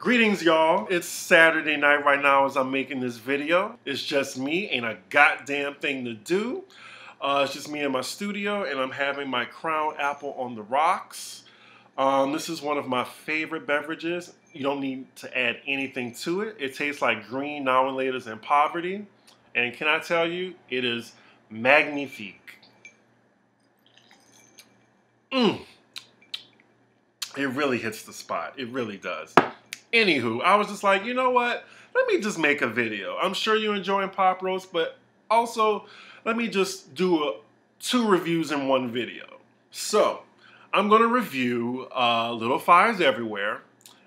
Greetings, y'all. It's Saturday night right now as I'm making this video. It's just me, ain't a goddamn thing to do. It's just me in my studio, and I'm having my Crown Apple on the rocks. This is one of my favorite beverages. You don't need to add anything to it. It tastes like green now-and-laters in poverty. And can I tell you, it is magnifique. It really hits the spot. It really does. Anywho, I was just like, you know what? Let me just make a video. I'm sure you're enjoying Pop Roast, but also let me just do two reviews in one video. So, I'm going to review Little Fires Everywhere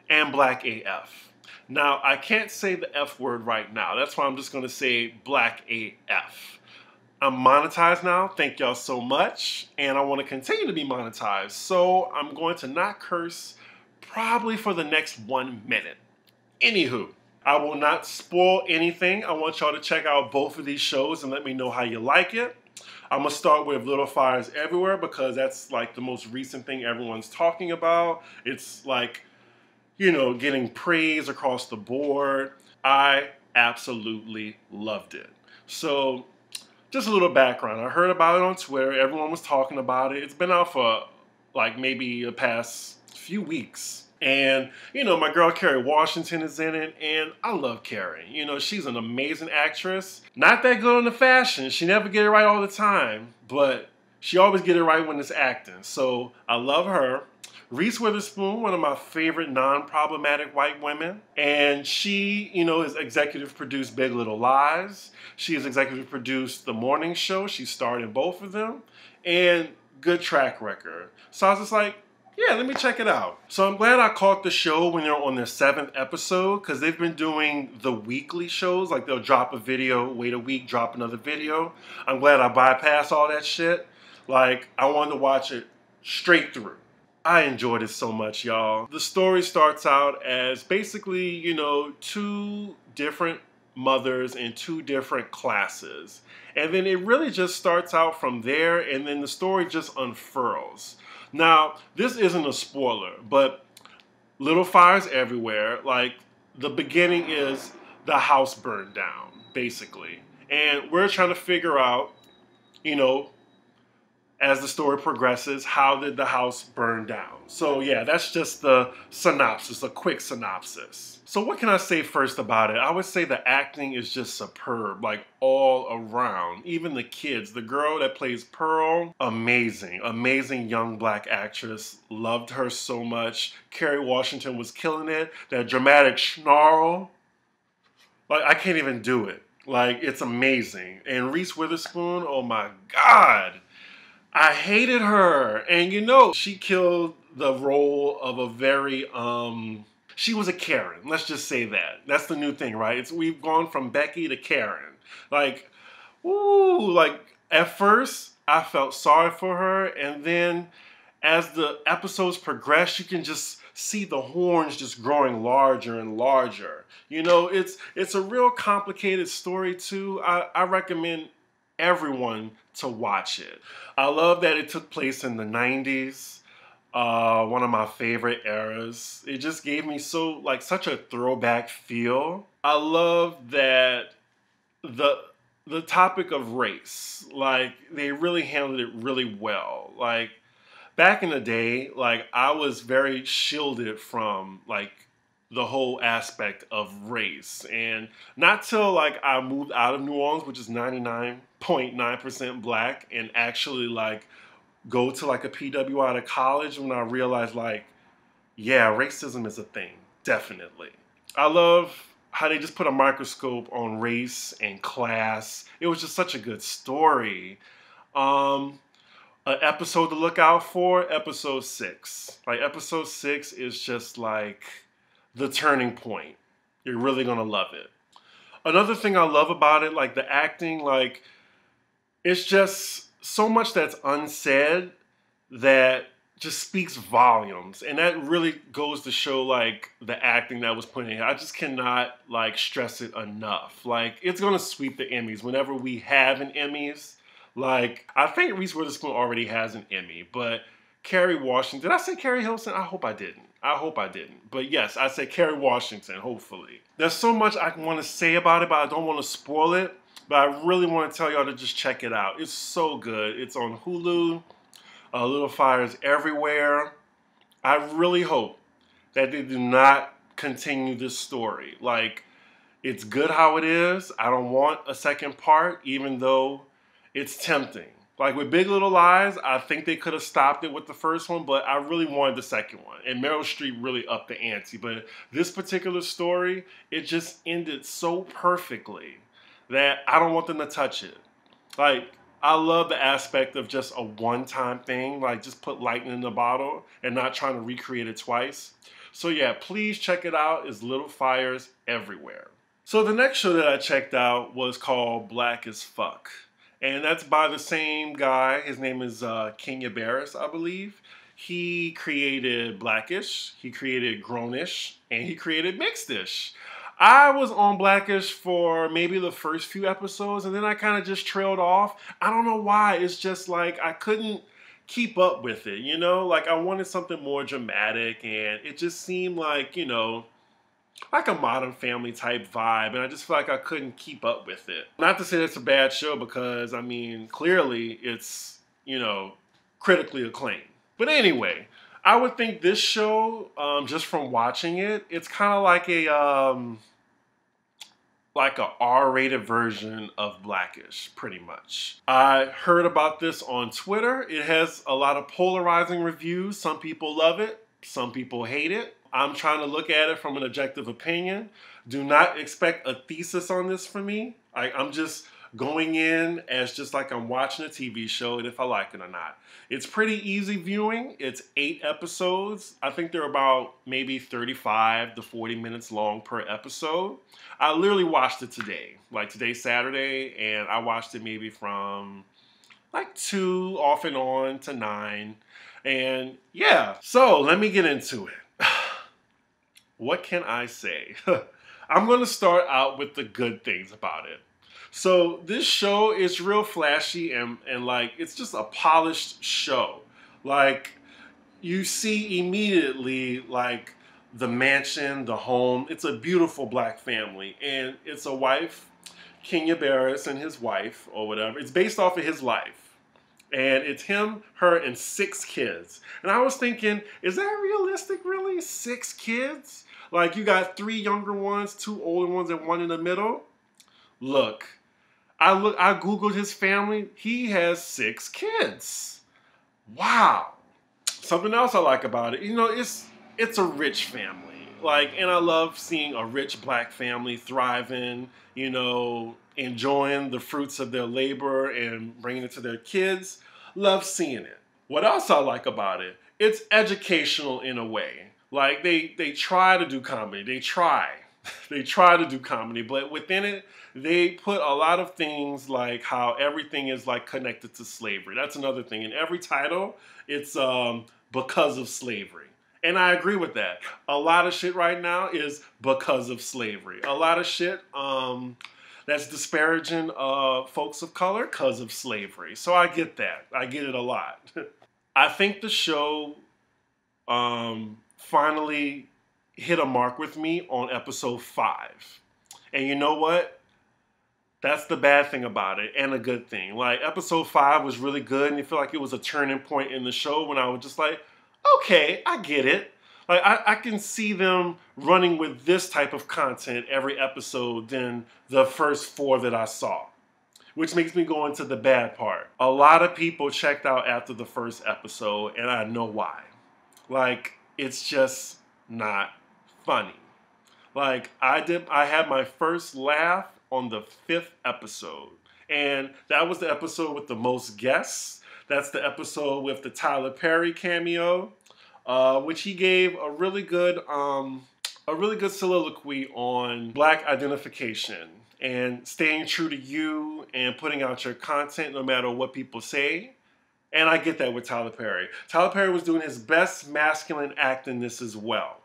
and Black AF. Now, I can't say the F word right now. That's why I'm just going to say Black AF. I'm monetized now, thank y'all so much, and I want to continue to be monetized, so I'm going to not curse probably for the next 1 minute. Anywho, I will not spoil anything. I want y'all to check out both of these shows and let me know how you like it. I'm going to start with Little Fires Everywhere because that's like the most recent thing everyone's talking about. It's like, you know, getting praise across the board. I absolutely loved it. So, just a little background. I heard about it on Twitter. Everyone was talking about it. It's been out for like maybe the past few weeks. And, you know, my girl Kerry Washington is in it, and I love Kerry. You know, she's an amazing actress. Not that good on the fashion. She never get it right all the time, but she always get it right when it's acting. So I love her. Reese Witherspoon, one of my favorite non-problematic white women. And she, you know, is executive produced Big Little Lies. She has executive produced The Morning Show. She starred in both of them. And good track record. So I was just like, yeah, let me check it out. So I'm glad I caught the show when they're on their 7th episode because they've been doing the weekly shows. Like they'll drop a video, wait a week, drop another video. I'm glad I bypassed all that shit. Like, I wanted to watch it straight through. I enjoyed it so much, y'all. The story starts out as basically, you know, two different mothers in two different classes. And then it really just starts out from there, and then the story just unfurls. Now, this isn't a spoiler, but Little Fires Everywhere, like, the beginning is the house burned down, basically. And we're trying to figure out, you know, as the story progresses, how did the house burn down? So yeah, that's just the synopsis, a quick synopsis. So what can I say first about it? I would say the acting is just superb, like all around. Even the kids, the girl that plays Pearl, amazing, amazing young black actress. Loved her so much. Kerry Washington was killing it. That dramatic snarl, like I can't even do it. Like it's amazing. And Reese Witherspoon, oh my God. I hated her, and you know, she killed the role of a very, she was a Karen, let's just say that. That's the new thing, right? We've gone from Becky to Karen. Like, ooh, like, at first, I felt sorry for her, and then as the episodes progress, you can just see the horns just growing larger and larger. You know, it's a real complicated story, too. I recommend everyone to watch it. I love that it took place in the 90s, one of my favorite eras. It just gave me such a throwback feel. I love that the topic of race, like they really handled it really well. Like back in the day, like I was very shielded from like the whole aspect of race, and not till like I moved out of New Orleans, which is 99.9% black, and actually like go to like a PW out of college when I realized like, yeah, racism is a thing, definitely. I love how they just put a microscope on race and class. It was just such a good story. An episode to look out for, episode 6. Like episode 6 is just like the turning point. You're really gonna love it. Another thing I love about it, like the acting, like it's just so much that's unsaid that just speaks volumes. And that really goes to show like the acting that was put in here. I just cannot like stress it enough. Like it's gonna sweep the Emmys whenever we have an Emmys. Like I think Reese Witherspoon already has an Emmy, but Kerry Washington, did I say Kerry Hilson? I hope I didn't. I hope I didn't. But yes, I said Kerry Washington, hopefully. There's so much I want to say about it, but I don't want to spoil it. But I really want to tell y'all to just check it out. It's so good. It's on Hulu. Little Fires Everywhere. I really hope that they do not continue this story. Like, it's good how it is. I don't want a second part, even though it's tempting. Like with Big Little Lies, I think they could have stopped it with the first one, but I really wanted the second one. And Meryl Streep really upped the ante. But this particular story, it just ended so perfectly that I don't want them to touch it. Like, I love the aspect of just a one-time thing, like just put lightning in the bottle and not trying to recreate it twice. So yeah, please check it out. It's Little Fires Everywhere. So the next show that I checked out was called Black as Fuck. And that's by the same guy. His name is Kenya Barris, I believe. He created Blackish, he created Grownish, and he created Mixedish. I was on Blackish for maybe the first few episodes, and then I kind of just trailed off. I don't know why. It's just like I couldn't keep up with it, you know? Like I wanted something more dramatic, and it just seemed like, you know, like a Modern Family type vibe, and I just feel like I couldn't keep up with it. Not to say it's a bad show, because, I mean, clearly it's, you know, critically acclaimed. But anyway, I would think this show, just from watching it, it's kind of like a R-rated version of Blackish, pretty much. I heard about this on Twitter. It has a lot of polarizing reviews. Some people love it, some people hate it. I'm trying to look at it from an objective opinion. Do not expect a thesis on this from me. I'm just going in as just like I'm watching a TV show and if I like it or not. It's pretty easy viewing. It's 8 episodes. I think they're about maybe 35 to 40 minutes long per episode. I literally watched it today. Like today's Saturday, and I watched it maybe from like 2 off and on to 9. And yeah, so let me get into it. What can I say? I'm going to start out with the good things about it. So this show is real flashy and like it's just a polished show. Like you see immediately like the mansion, the home. It's a beautiful black family, and it's a wife, Kenya Barris and his wife or whatever. It's based off of his life. And it's him, her, and 6 kids. And I was thinking, is that realistic, really? 6 kids? Like, you got 3 younger ones, 2 older ones, and 1 in the middle? Look, I Googled his family. He has 6 kids. Wow. Something else I like about it, you know, it's a rich family. Like, and I love seeing a rich black family thriving, you know, enjoying the fruits of their labor and bringing it to their kids. Love seeing it. What else I like about it? It's educational in a way. Like they try to do comedy. They try to do comedy, but within it, they put a lot of things like how everything is like connected to slavery. That's another thing. In every title, it's because of slavery. And I agree with that. A lot of shit right now is because of slavery. A lot of shit that's disparaging folks of color because of slavery. So I get that. I get it a lot. I think the show finally hit a mark with me on episode 5. And you know what? That's the bad thing about it and a good thing. Like episode 5 was really good, and I feel like it was a turning point in the show when I was just like, okay, I get it. Like I can see them running with this type of content every episode than the first 4 that I saw. Which makes me go into the bad part. A lot of people checked out after the first episode, and I know why. Like, it's just not funny. Like, I had my first laugh on the 5th episode. And that was the episode with the most guests. That's the episode with the Tyler Perry cameo, which he gave a really good soliloquy on black identification and staying true to you and putting out your content no matter what people say. And I get that with Tyler Perry. Tyler Perry was doing his best masculine act in this as well.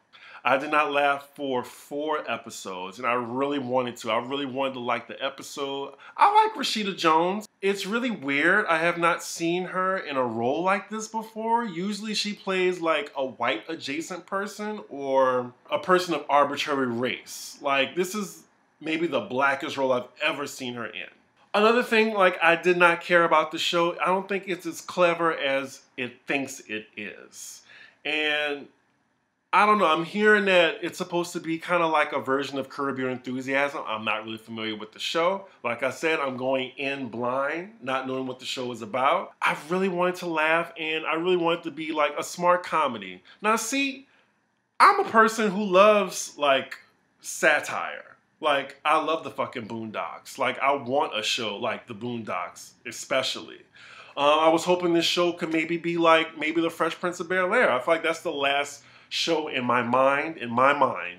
I did not laugh for 4 episodes, and I really wanted to. I really wanted to like the episode. I like Rashida Jones. It's really weird. I have not seen her in a role like this before. Usually she plays like a white adjacent person or a person of arbitrary race. Like, this is maybe the blackest role I've ever seen her in. Another thing, like, I did not care about the show. I don't think it's as clever as it thinks it is. And I don't know, I'm hearing that it's supposed to be kind of like a version of Curb Your Enthusiasm. I'm not really familiar with the show. Like I said, I'm going in blind, not knowing what the show is about. I really wanted to laugh, and I really wanted to be like a smart comedy. Now see, I'm a person who loves like satire. Like, I love the fucking Boondocks. Like, I want a show like the Boondocks, especially. I was hoping this show could maybe be like maybe the Fresh Prince of Bel-Air. I feel like that's the last show in my mind,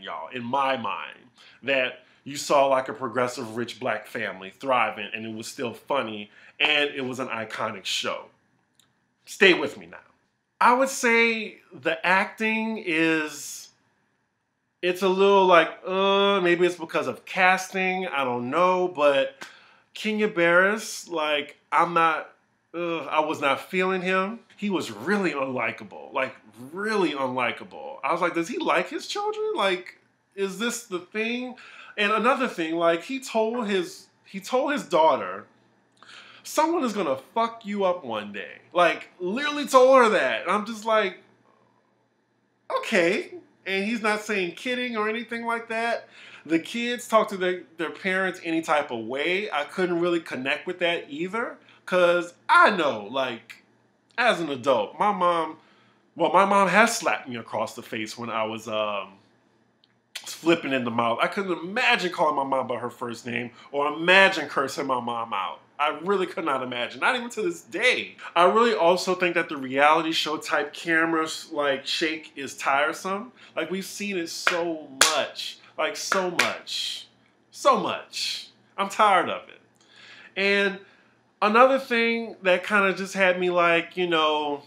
y'all, in my mind, that you saw like a progressive rich black family thriving, and it was still funny, and it was an iconic show. Stay with me now. I would say the acting is, it's a little like, maybe it's because of casting, I don't know, but Kenya Barris, like, I was not feeling him. He was really unlikable, like really unlikable. I was like, does he like his children? Like, is this the thing? And another thing, like, he told his daughter, someone is gonna fuck you up one day. Like, literally told her that. And I'm just like, okay. And he's not saying kidding or anything like that. The kids talk to their parents any type of way. I couldn't really connect with that either. Because I know, like, as an adult, my mom has slapped me across the face when I was flipping in the mouth. I couldn't imagine calling my mom by her first name or imagine cursing my mom out. I really could not imagine, not even to this day. I really also think that the reality show type cameras like shake is tiresome. Like, we've seen it so much, like so much. I'm tired of it. And another thing that kind of just had me like, you know,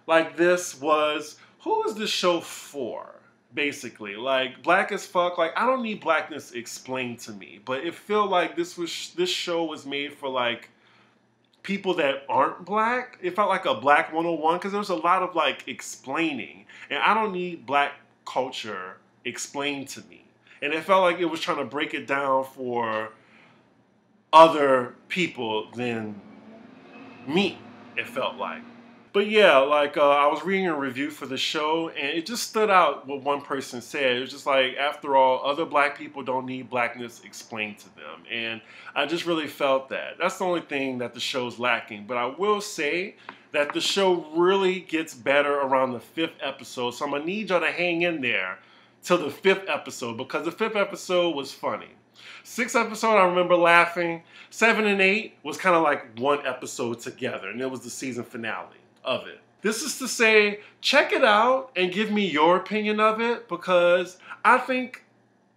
like this was, who is this show for? Basically, like, Black as Fuck, like, I don't need blackness explained to me, but it felt like this show was made for like people that aren't black. It felt like a Black 101 because there was a lot of like explaining, and I don't need black culture explained to me. And it felt like it was trying to break it down for other people than me, it felt like. But yeah, like, I was reading a review for the show, and it just stood out what one person said. It was just like, after all, other black people don't need blackness explained to them. And I just really felt that. That's the only thing that the show's lacking. But I will say that the show really gets better around the 5th episode. So I'm going to need y'all to hang in there till the 5th episode, because the 5th episode was funny. 6th episode, I remember laughing. 7 and 8 was kind of like one episode together, and it was the season finale of it. This is to say, check it out and give me your opinion of it, because I think,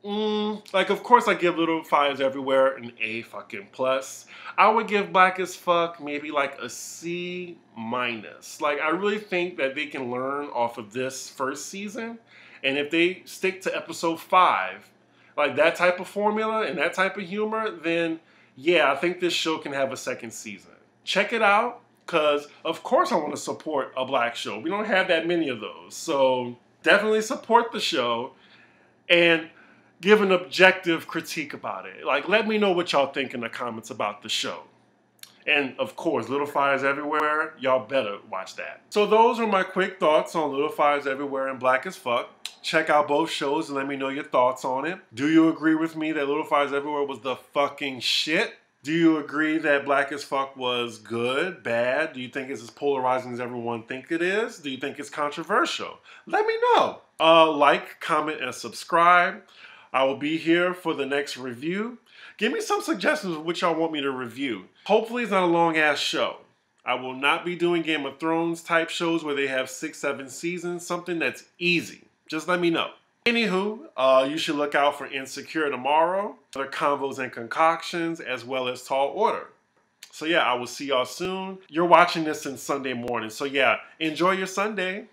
like, of course I give Little Fires Everywhere an A fucking plus. I would give Black as Fuck maybe like a C minus. Like, I really think that they can learn off of this first season, and if they stick to episode 5, like that type of formula and that type of humor, then yeah, I think this show can have a 2nd season. Check it out, because of course I want to support a black show. We don't have that many of those. So definitely support the show and give an objective critique about it. Like, let me know what y'all think in the comments about the show. And of course, Little Fires Everywhere, y'all better watch that. So those are my quick thoughts on Little Fires Everywhere and Black as Fuck. Check out both shows and let me know your thoughts on it. Do you agree with me that Little Fires Everywhere was the fucking shit? Do you agree that Black as Fuck was good, bad? Do you think it's as polarizing as everyone think it is? Do you think it's controversial? Let me know. Like, comment, and subscribe. I will be here for the next review. Give me some suggestions of which y'all want me to review. Hopefully it's not a long-ass show. I will not be doing Game of Thrones type shows where they have 6, 7 seasons. Something that's easy. Just let me know. Anywho, you should look out for Insecure tomorrow, other convos and concoctions, as well as Tall Order. So yeah, I will see y'all soon. You're watching this on Sunday morning, so yeah, enjoy your Sunday.